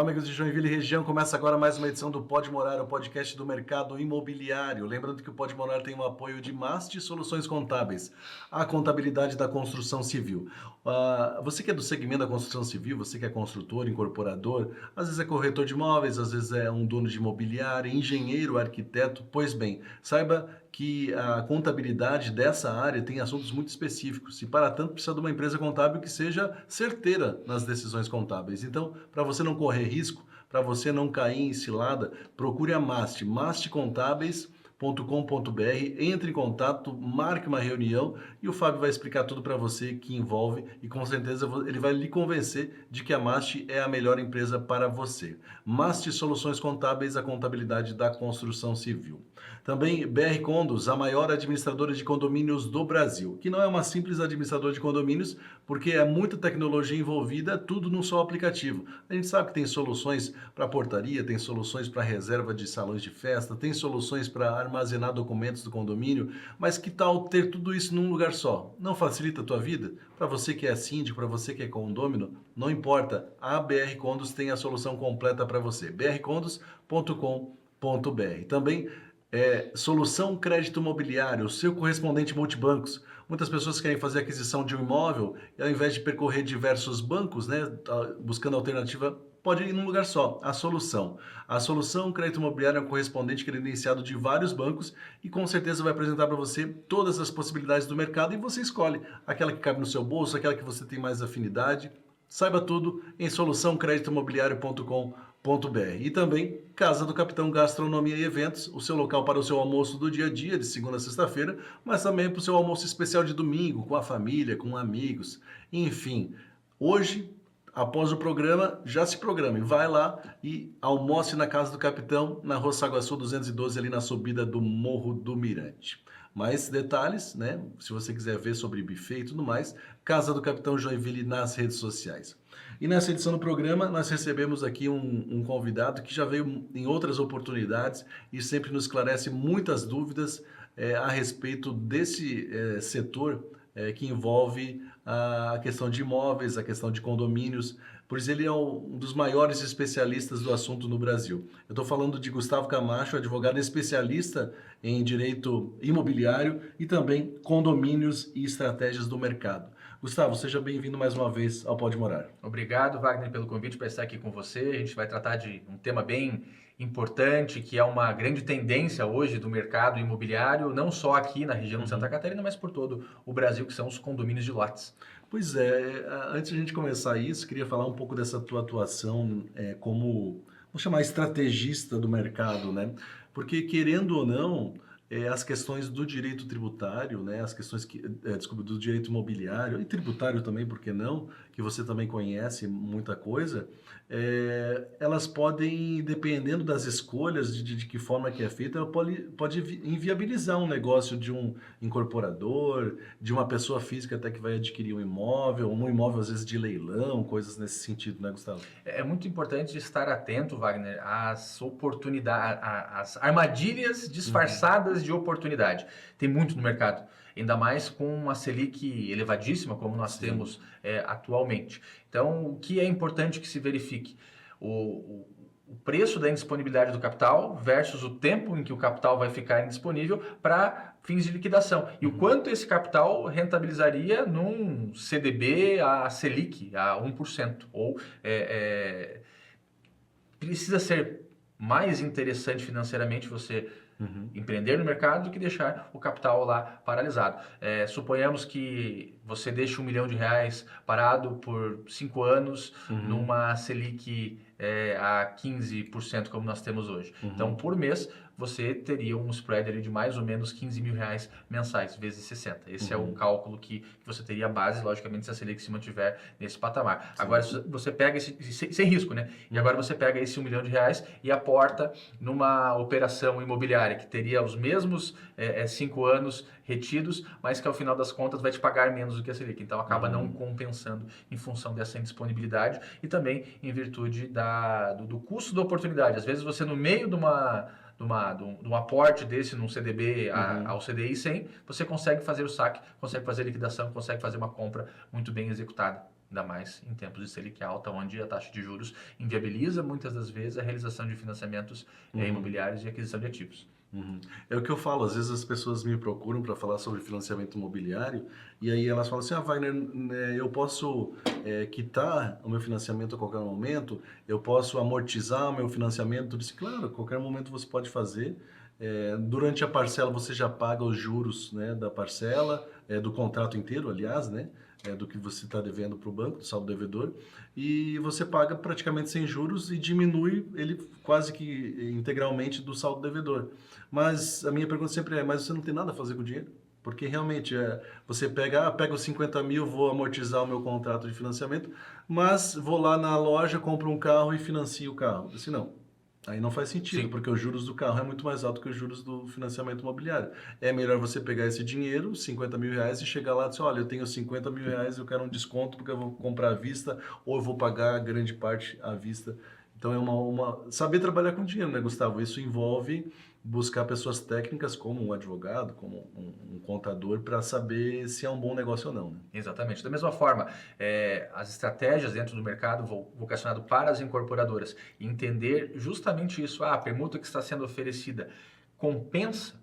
Olá, amigos de Joinville e região. Começa agora mais uma edição do Pode Morar, o podcast do mercado imobiliário. Lembrando que o Pode Morar tem o apoio de Masti Soluções Contábeis, a contabilidade da construção civil. Você que é do segmento da construção civil, você que é construtor, incorporador, às vezes é corretor de imóveis, às vezes é um dono de imobiliária, engenheiro, arquiteto, pois bem, saiba que a contabilidade dessa área tem assuntos muito específicos e, para tanto, precisa de uma empresa contábil que seja certeira nas decisões contábeis. Então, para você não correr risco, para você não cair em cilada, procure a Masti Contábeis.com.br, entre em contato, marque uma reunião e o Fábio vai explicar tudo para você que envolve e com certeza ele vai lhe convencer de que a Masti é a melhor empresa para você. Masti Soluções Contábeis, a contabilidade da construção civil. Também BR Condos, a maior administradora de condomínios do Brasil, que não é uma simples administradora de condomínios, porque é muita tecnologia envolvida, tudo num só aplicativo. A gente sabe que tem soluções para portaria, tem soluções para reserva de salões de festa, tem soluções para armazenar documentos do condomínio, mas que tal ter tudo isso num lugar só? Não facilita a tua vida? Para você que é síndico, para você que é condômino, não importa, a BR Condos tem a solução completa para você. brcondos.com.br. Também Solução Crédito Imobiliário, o seu correspondente multibancos. Muitas pessoas querem fazer aquisição de um imóvel e ao invés de percorrer diversos bancos, buscando alternativa, pode ir num lugar só, a Solução. A Solução Crédito Imobiliário é um correspondente credenciado de vários bancos e com certeza vai apresentar para você todas as possibilidades do mercado e você escolhe aquela que cabe no seu bolso, aquela que você tem mais afinidade. Saiba tudo em soluçãocreditoimobiliario.com.br. E também Casa do Capitão Gastronomia e Eventos, o seu local para o seu almoço do dia a dia, de segunda a sexta-feira, mas também para o seu almoço especial de domingo, com a família, com amigos, enfim. Hoje, após o programa, já se programe. Vai lá e almoce na Casa do Capitão, na Rua Saguaçu 212, ali na subida do Morro do Mirante. Mais detalhes, se você quiser ver sobre buffet e tudo mais, Casa do Capitão Joinville nas redes sociais. E nessa edição do programa, nós recebemos aqui um convidado que já veio em outras oportunidades e sempre nos esclarece muitas dúvidas a respeito desse setor que envolve a questão de imóveis, a questão de condomínios, pois ele é um dos maiores especialistas do assunto no Brasil. Eu estou falando de Gustavo Camacho, advogado especialista em direito imobiliário e também condomínios e estratégias do mercado. Gustavo, seja bem-vindo mais uma vez ao Pode Morar. Obrigado, Wagner, pelo convite para estar aqui com você. A gente vai tratar de um tema bem importante, que é uma grande tendência hoje do mercado imobiliário, não só aqui na região de Santa Catarina, mas por todo o Brasil, que são os condomínios de lotes. Pois é, antes de a gente começar isso, queria falar um pouco dessa tua atuação como, vamos chamar, estrategista do mercado, né? Porque, querendo ou não, as questões do direito tributário, as questões do direito imobiliário e tributário também, por que não, que você também conhece muita coisa, elas podem, dependendo das escolhas, de que forma que é feita, pode inviabilizar um negócio de um incorporador, de uma pessoa física até que vai adquirir um imóvel às vezes de leilão, coisas nesse sentido, né, Gustavo? É muito importante estar atento, Wagner, às oportunidades, às armadilhas disfarçadas de oportunidade. Tem muito no mercado, ainda mais com uma Selic elevadíssima, como nós temos atualmente. Então, o que é importante que se verifique? O preço da indisponibilidade do capital versus o tempo em que o capital vai ficar indisponível para fins de liquidação. E o quanto esse capital rentabilizaria num CDB a Selic, a 1%. Ou precisa ser mais interessante financeiramente você empreender no mercado do que deixar o capital lá paralisado. Suponhamos que você deixe R$1 milhão parado por 5 anos numa Selic a 15%, como nós temos hoje. Então, por mês, você teria um spread ali de mais ou menos R$15 mil mensais, vezes 60. Esse é o cálculo que você teria a base, logicamente, se a Selic se mantiver nesse patamar. Sim. Agora, você pega sem risco, né? E agora você pega esse R$1 milhão e aporta numa operação imobiliária que teria os mesmos 5 anos retidos, mas que ao final das contas vai te pagar menos do que a Selic. Então, acaba não compensando em função dessa indisponibilidade e também em virtude do custo da oportunidade. Às vezes você no meio de um aporte desse num CDB ao CDI 100, você consegue fazer o saque, consegue fazer a liquidação, consegue fazer uma compra muito bem executada. ainda mais em tempos de Selic alta, onde a taxa de juros inviabiliza muitas das vezes a realização de financiamentos imobiliários e aquisição de ativos. É o que eu falo, às vezes as pessoas me procuram para falar sobre financiamento imobiliário e aí elas falam assim, Wagner, né, eu posso quitar o meu financiamento a qualquer momento, eu posso amortizar o meu financiamento? Eu disse, claro, a qualquer momento você pode fazer. Durante a parcela você já paga os juros, né, da parcela, do contrato inteiro, aliás, né, do que você está devendo para o banco, do saldo devedor, e você paga praticamente sem juros e diminui ele quase que integralmente do saldo devedor. Mas a minha pergunta sempre é, mas você não tem nada a fazer com o dinheiro? Porque realmente você pega os 50 mil, vou amortizar o meu contrato de financiamento, mas vou lá na loja, compro um carro e financio o carro. Eu disse, não. Aí não faz sentido, Sim. porque os juros do carro é muito mais alto que os juros do financiamento imobiliário. É melhor você pegar esse dinheiro, 50 mil reais, e chegar lá e dizer, olha, eu tenho 50 mil reais, eu quero um desconto porque eu vou comprar à vista ou eu vou pagar grande parte à vista. Então saber trabalhar com dinheiro, né, Gustavo? Isso envolve buscar pessoas técnicas como um advogado, como um contador, para saber se é um bom negócio ou não, né? Exatamente. Da mesma forma, as estratégias dentro do mercado vocacionado para as incorporadoras, entender justamente isso. A permuta que está sendo oferecida compensa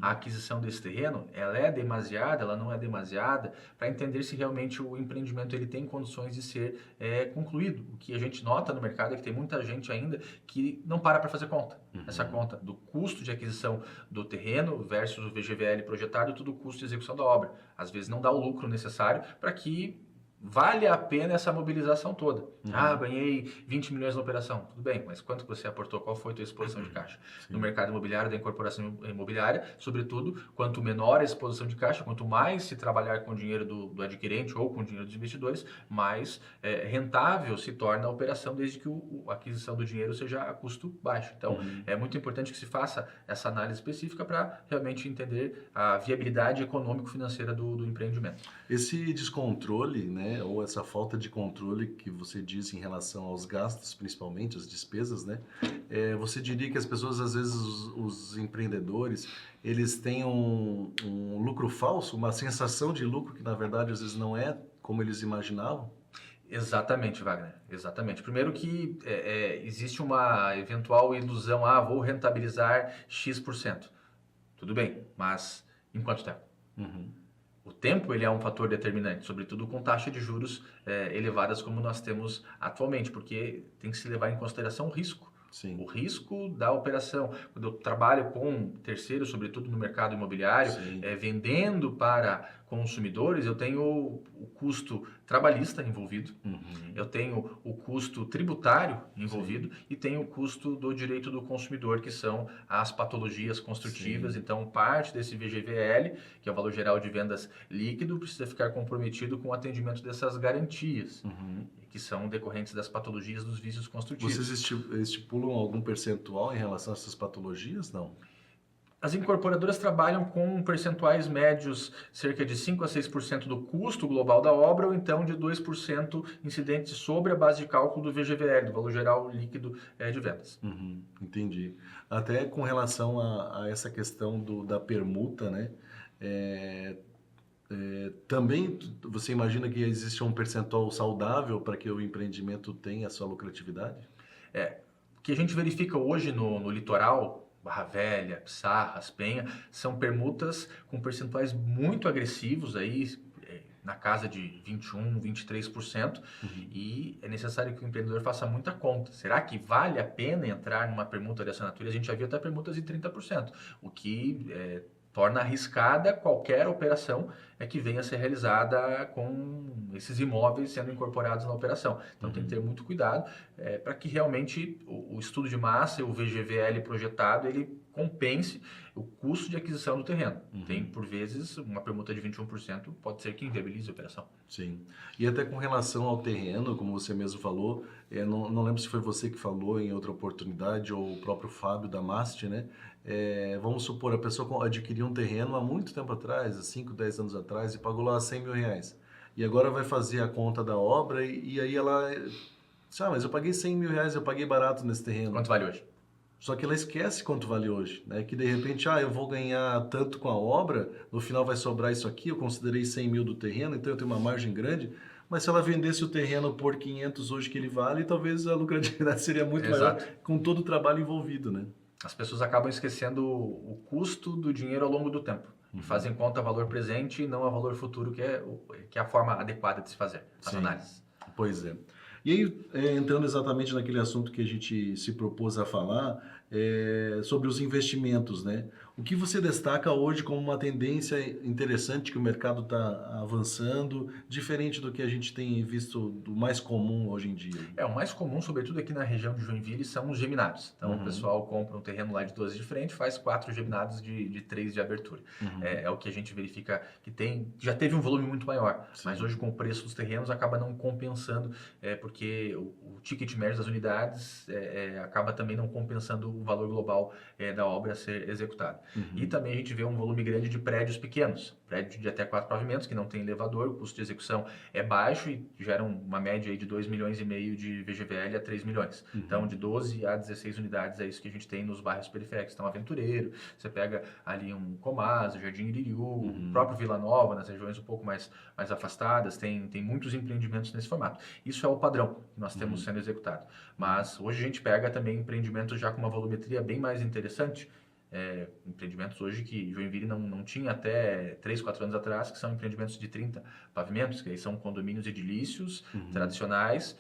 a aquisição desse terreno? Ela é demasiada? Ela não é demasiada? Para entender se realmente o empreendimento ele tem condições de ser concluído. O que a gente nota no mercado é que tem muita gente ainda que não para fazer conta. Essa conta do custo de aquisição do terreno versus o VGVL projetado e todo o custo de execução da obra. Às vezes não dá o lucro necessário para que vale a pena essa mobilização toda. Ganhei 20 milhões na operação. Tudo bem, mas quanto você aportou? Qual foi a tua exposição de caixa? Sim. No mercado imobiliário, da incorporação imobiliária, sobretudo, quanto menor a exposição de caixa, quanto mais se trabalhar com o dinheiro do adquirente ou com o dinheiro dos investidores, mais rentável se torna a operação, desde que a aquisição do dinheiro seja a custo baixo. Então, é muito importante que se faça essa análise específica para realmente entender a viabilidade econômico-financeira do empreendimento. Esse descontrole, né, ou essa falta de controle que você diz em relação aos gastos, principalmente as despesas, né, você diria que as pessoas, às vezes, os empreendedores, eles têm um lucro falso, uma sensação de lucro que, na verdade, às vezes não é como eles imaginavam? Exatamente, Wagner. Exatamente. Primeiro que existe uma eventual ilusão, vou rentabilizar X%. Tudo bem, mas em quanto tempo? O tempo ele é um fator determinante, sobretudo com taxas de juros elevadas como nós temos atualmente, porque tem que se levar em consideração o risco. Sim. O risco da operação. Quando eu trabalho com terceiros, sobretudo no mercado imobiliário, vendendo para consumidores, eu tenho o custo trabalhista envolvido, eu tenho o custo tributário envolvido e tenho o custo do direito do consumidor, que são as patologias construtivas. Sim. Então, parte desse VGVL, que é o valor geral de vendas líquido, precisa ficar comprometido com o atendimento dessas garantias, que são decorrentes das patologias dos vícios construtivos. Vocês estipulam algum percentual em relação a essas patologias? Não. As incorporadoras trabalham com percentuais médios, cerca de 5 a 6% do custo global da obra, ou então de 2% incidentes sobre a base de cálculo do VGVL, do valor geral líquido de vendas. Entendi. Até com relação a essa questão da permuta, né? Também você imagina que existe um percentual saudável para que o empreendimento tenha a sua lucratividade? O que a gente verifica hoje no litoral, Barra Velha, Pissarras, Penha, são permutas com percentuais muito agressivos, aí, na casa de 21%, 23%, e é necessário que o empreendedor faça muita conta. Será que vale a pena entrar numa permuta dessa natureza? A gente já viu até permutas de 30%, o que torna arriscada qualquer operação que venha a ser realizada com esses imóveis sendo incorporados na operação. Então tem que ter muito cuidado para que realmente o estudo de massa e o VGVL projetado ele compense o custo de aquisição do terreno. Tem, por vezes, uma permuta de 21% pode ser que inviabilize a operação. Sim. E até com relação ao terreno, como você mesmo falou, não lembro se foi você que falou em outra oportunidade ou o próprio Fábio da Mast, né? Vamos supor, a pessoa adquiriu um terreno há muito tempo atrás, há 5, 10 anos atrás, e pagou lá 100 mil reais. E agora vai fazer a conta da obra e aí ela... mas eu paguei 100 mil reais, eu paguei barato nesse terreno. Quanto vale hoje? Só que ela esquece quanto vale hoje, né? Que de repente, eu vou ganhar tanto com a obra, no final vai sobrar isso aqui, eu considerei 100 mil do terreno, então eu tenho uma margem grande, Mas se ela vendesse o terreno por 500 hoje que ele vale, talvez a lucratividade seria muito maior com todo o trabalho envolvido, né? As pessoas acabam esquecendo o custo do dinheiro ao longo do tempo. E fazem conta valor presente e não a valor futuro, que é a forma adequada de se fazer as análises. Pois é. E aí, entrando exatamente naquele assunto que a gente se propôs a falar, sobre os investimentos, né? O que você destaca hoje como uma tendência interessante que o mercado está avançando, diferente do que a gente tem visto do mais comum hoje em dia? O mais comum, sobretudo aqui na região de Joinville, são os geminados. Então, o pessoal compra um terreno lá de 12 de frente, faz 4 geminados de 3 de abertura. É o que a gente verifica que já teve um volume muito maior, mas hoje com o preço dos terrenos acaba não compensando, porque o ticket médio das unidades acaba também não compensando o valor global da obra a ser executada. E também a gente vê um volume grande de prédios pequenos, prédios de até 4 pavimentos que não tem elevador, o custo de execução é baixo e geram uma média aí de 2,5 milhões de VGVL a 3 milhões. Então, de 12 a 16 unidades é isso que a gente tem nos bairros periféricos. Então, Aventureiro, você pega ali um Comasa, Jardim Iririú, o próprio Vila Nova, nas regiões um pouco mais afastadas, tem muitos empreendimentos nesse formato. Isso é o padrão que nós temos sendo executado. Mas hoje a gente pega também empreendimentos já com uma volumetria bem mais interessante, empreendimentos hoje que Joinville não tinha até 3, 4 anos atrás, que são empreendimentos de 30 pavimentos, que aí são condomínios edilícios tradicionais,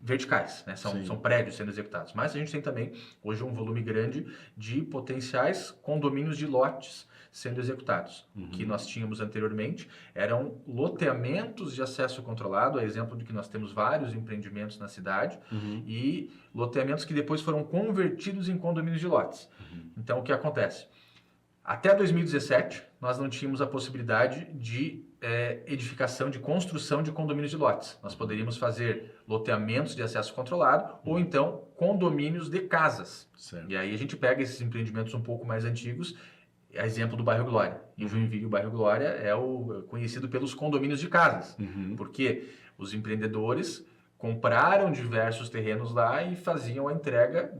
verticais, né? São prédios sendo executados. Mas a gente tem também hoje um volume grande de potenciais condomínios de lotes sendo executados. O que nós tínhamos anteriormente eram loteamentos de acesso controlado, a exemplo de que nós temos vários empreendimentos na cidade, e loteamentos que depois foram convertidos em condomínios de lotes. Então, o que acontece? Até 2017, nós não tínhamos a possibilidade de edificação, de construção de condomínios de lotes. Nós poderíamos fazer loteamentos de acesso controlado ou então condomínios de casas. Certo. E aí a gente pega esses empreendimentos um pouco mais antigos, exemplo do bairro Glória. Em Joinville, o bairro Glória é conhecido pelos condomínios de casas, porque os empreendedores compraram diversos terrenos lá e faziam a entrega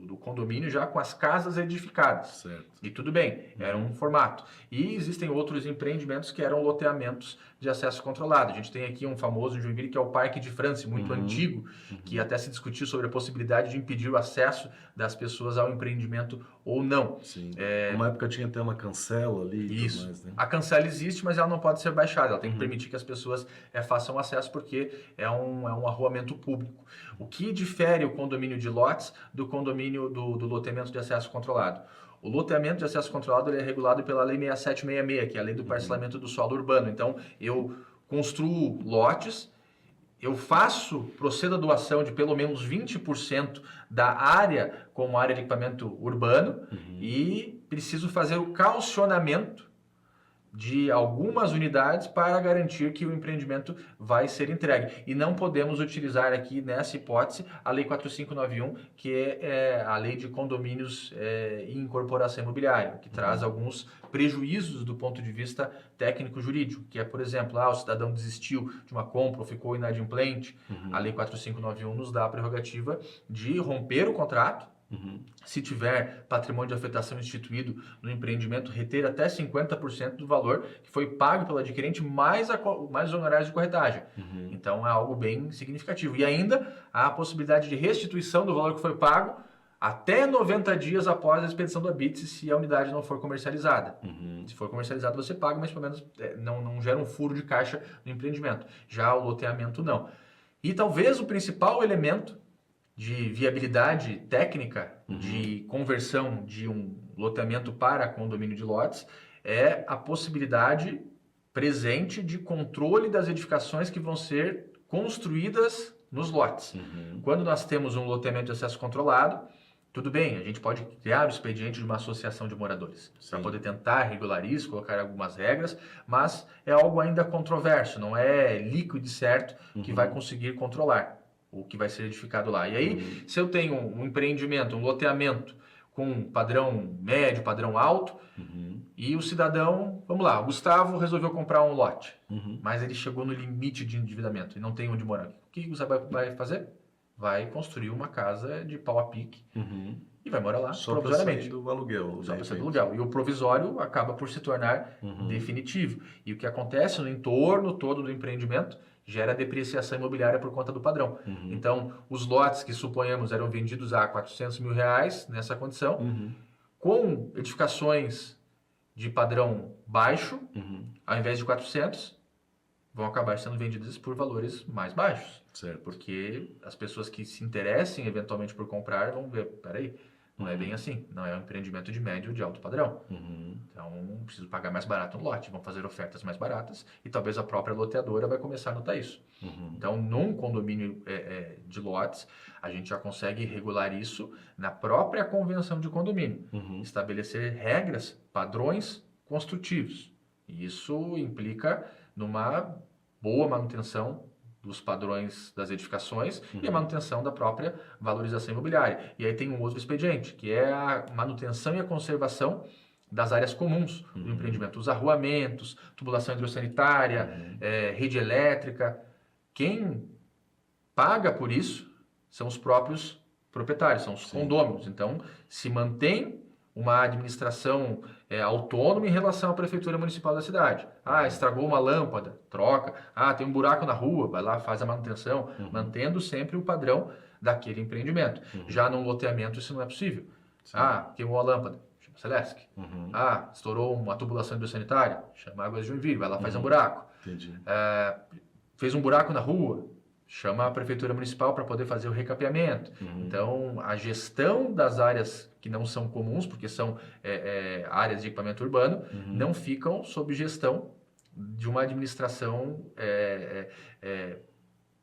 do condomínio já com as casas edificadas. Certo. E tudo bem, era um formato. E existem outros empreendimentos que eram loteamentos de acesso controlado. A gente tem aqui um famoso em Joinville que é o Parque de França, muito antigo, que até se discutiu sobre a possibilidade de impedir o acesso das pessoas ao empreendimento ou não. Sim. Uma época tinha até uma cancela ali. Isso. E tudo mais, né? A cancela existe, mas ela não pode ser baixada. Ela tem que permitir que as pessoas façam acesso, porque é um arruamento público. O que difere o condomínio de lotes do condomínio do loteamento de acesso controlado? O loteamento de acesso controlado ele é regulado pela Lei 6766, que é a Lei do Parcelamento do Solo Urbano. Então, eu construo lotes, eu procedo a doação de pelo menos 20% da área como área de equipamento urbano e preciso fazer o calcionamento de algumas unidades para garantir que o empreendimento vai ser entregue. E não podemos utilizar aqui, nessa hipótese, a Lei 4591, que é a Lei de Condomínios e Incorporação Imobiliária, que traz alguns prejuízos do ponto de vista técnico-jurídico, que é, por exemplo, o cidadão desistiu de uma compra ou ficou inadimplente. A Lei 4591 nos dá a prerrogativa de romper o contrato, se tiver patrimônio de afetação instituído no empreendimento, reter até 50% do valor que foi pago pelo adquirente mais os honorários de corretagem. Então é algo bem significativo. E ainda há a possibilidade de restituição do valor que foi pago até 90 dias após a expedição do habite, se a unidade não for comercializada. Se for comercializada, você paga, mas pelo menos não gera um furo de caixa no empreendimento. Já o loteamento não. E talvez o principal elemento de viabilidade técnica de conversão de um loteamento para condomínio de lotes é a possibilidade presente de controle das edificações que vão ser construídas nos lotes. Quando nós temos um loteamento de acesso controlado, tudo bem, a gente pode criar o expediente de uma associação de moradores para poder tentar regular isso, colocar algumas regras, mas é algo ainda controverso, não é líquido e certo que vai conseguir controlar o que vai ser edificado lá. E aí, se eu tenho um empreendimento, um loteamento com padrão médio, padrão alto, e o cidadão, vamos lá, o Gustavo resolveu comprar um lote, mas ele chegou no limite de endividamento e não tem onde morar. O que você vai fazer? vai construir uma casa de pau a pique Uhum. e vai morar lá Só para provisoriamente. sair do aluguel. Só De para sair do repente. aluguel. E o provisório acaba por se tornar definitivo. E o que acontece no entorno todo do empreendimento gera depreciação imobiliária por conta do padrão. Então, os lotes que suponhamos eram vendidos a R$400 mil nessa condição, com edificações de padrão baixo, ao invés de 400, vão acabar sendo vendidas por valores mais baixos. Certo. Porque as pessoas que se interessem eventualmente por comprar vão ver, peraí, não é bem assim, não é um empreendimento de médio ou de alto padrão. Então, preciso pagar mais barato no lote, vão fazer ofertas mais baratas e talvez a própria loteadora vai começar a notar isso. Então, num condomínio de lotes, a gente já consegue regular isso na própria convenção de condomínio, estabelecer regras, padrões construtivos. E isso implica numa boa manutenção dos padrões das edificações e a manutenção da própria valorização imobiliária. E aí tem um outro expediente, que é a manutenção e a conservação das áreas comuns do empreendimento. Os arruamentos, tubulação hidrossanitária, rede elétrica. Quem paga por isso são os próprios proprietários, são os condôminos. Então, se mantém uma administração autônoma em relação à prefeitura municipal da cidade. Estragou uma lâmpada, troca. Tem um buraco na rua, vai lá, faz a manutenção, mantendo sempre o padrão daquele empreendimento. Já num loteamento isso não é possível. Queimou a lâmpada, chama Celesc. Estourou uma tubulação hidrossanitária, chama Águas de Joinville, vai lá, faz um buraco. Entendi. Fez um buraco na rua, chama a prefeitura municipal para poder fazer o recapeamento. Então, a gestão das áreas que não são comuns, porque são áreas de equipamento urbano, não ficam sob gestão de uma administração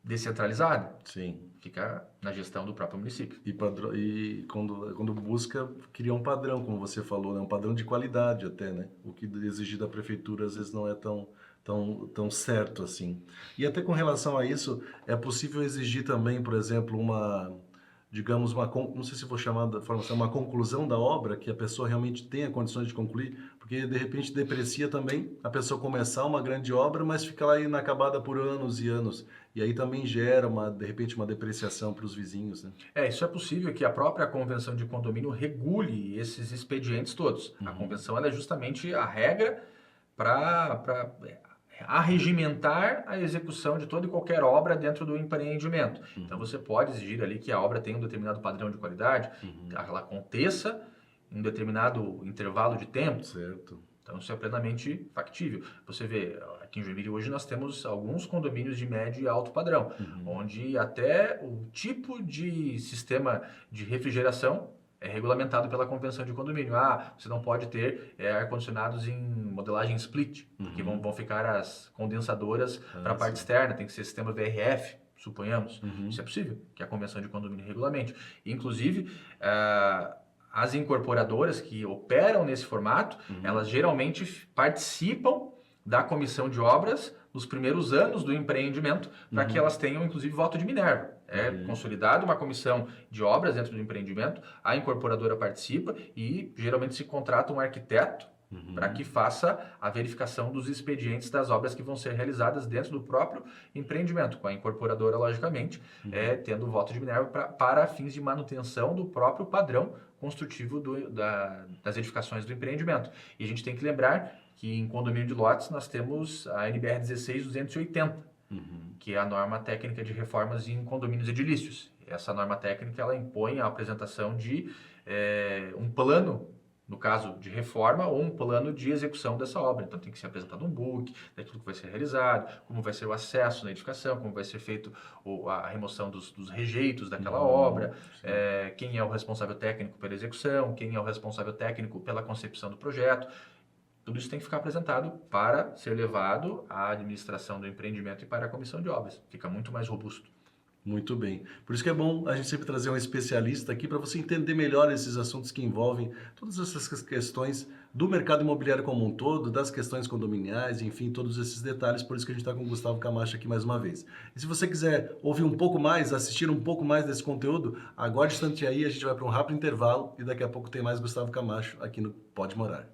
descentralizada. Sim. Fica na gestão do próprio município. E quando busca, cria um padrão, como você falou, né? Um padrão de qualidade até, né? O que exigir da prefeitura às vezes não é tão certo assim. E até com relação a isso, é possível exigir também, por exemplo, digamos, não sei se vou chamar da forma, uma conclusão da obra, que a pessoa realmente tenha condições de concluir, porque de repente deprecia também a pessoa começar uma grande obra, mas fica lá inacabada por anos e anos. E aí também gera, de repente, uma depreciação para os vizinhos, né? Isso é possível que a própria convenção de condomínio regule esses expedientes todos. A convenção ela é justamente a regra para arregimentar a execução de toda e qualquer obra dentro do empreendimento. Então, você pode exigir ali que a obra tenha um determinado padrão de qualidade, ela aconteça em um determinado intervalo de tempo. Certo. Então, isso é plenamente factível. Você vê, aqui em Joinville hoje nós temos alguns condomínios de médio e alto padrão, onde até o tipo de sistema de refrigeração é regulamentado pela convenção de condomínio. Você não pode ter ar-condicionados em modelagem split, porque vão ficar as condensadoras para a parte externa, tem que ser sistema VRF, suponhamos. Isso é possível, que a convenção de condomínio regulamente. Inclusive, as incorporadoras que operam nesse formato, elas geralmente participam da comissão de obras nos primeiros anos do empreendimento, para que elas tenham, inclusive, voto de Minerva. Consolidada uma comissão de obras dentro do empreendimento, a incorporadora participa e geralmente se contrata um arquiteto para que faça a verificação dos expedientes das obras que vão ser realizadas dentro do próprio empreendimento, com a incorporadora, logicamente, tendo o voto de Minerva para fins de manutenção do próprio padrão construtivo das edificações do empreendimento. E a gente tem que lembrar que em condomínio de lotes nós temos a NBR 16280, que é a norma técnica de reformas em condomínios edilícios. Essa norma técnica ela impõe a apresentação de um plano, no caso de reforma, ou um plano de execução dessa obra. Então tem que ser apresentado um book daquilo que vai ser realizado, como vai ser o acesso na edificação, como vai ser feito a remoção dos rejeitos daquela obra, quem é o responsável técnico pela execução, quem é o responsável técnico pela concepção do projeto. Tudo isso tem que ficar apresentado para ser levado à administração do empreendimento e para a comissão de obras. Fica muito mais robusto. Muito bem. Por isso que é bom a gente sempre trazer um especialista aqui para você entender melhor esses assuntos que envolvem todas essas questões do mercado imobiliário como um todo, das questões condominiais, enfim, todos esses detalhes. Por isso que a gente está com o Gustavo Camacho aqui mais uma vez. E se você quiser ouvir um pouco mais, assistir um pouco mais desse conteúdo, aguarde instante aí, a gente vai para um rápido intervalo e daqui a pouco tem mais Gustavo Camacho aqui no Pode Morar.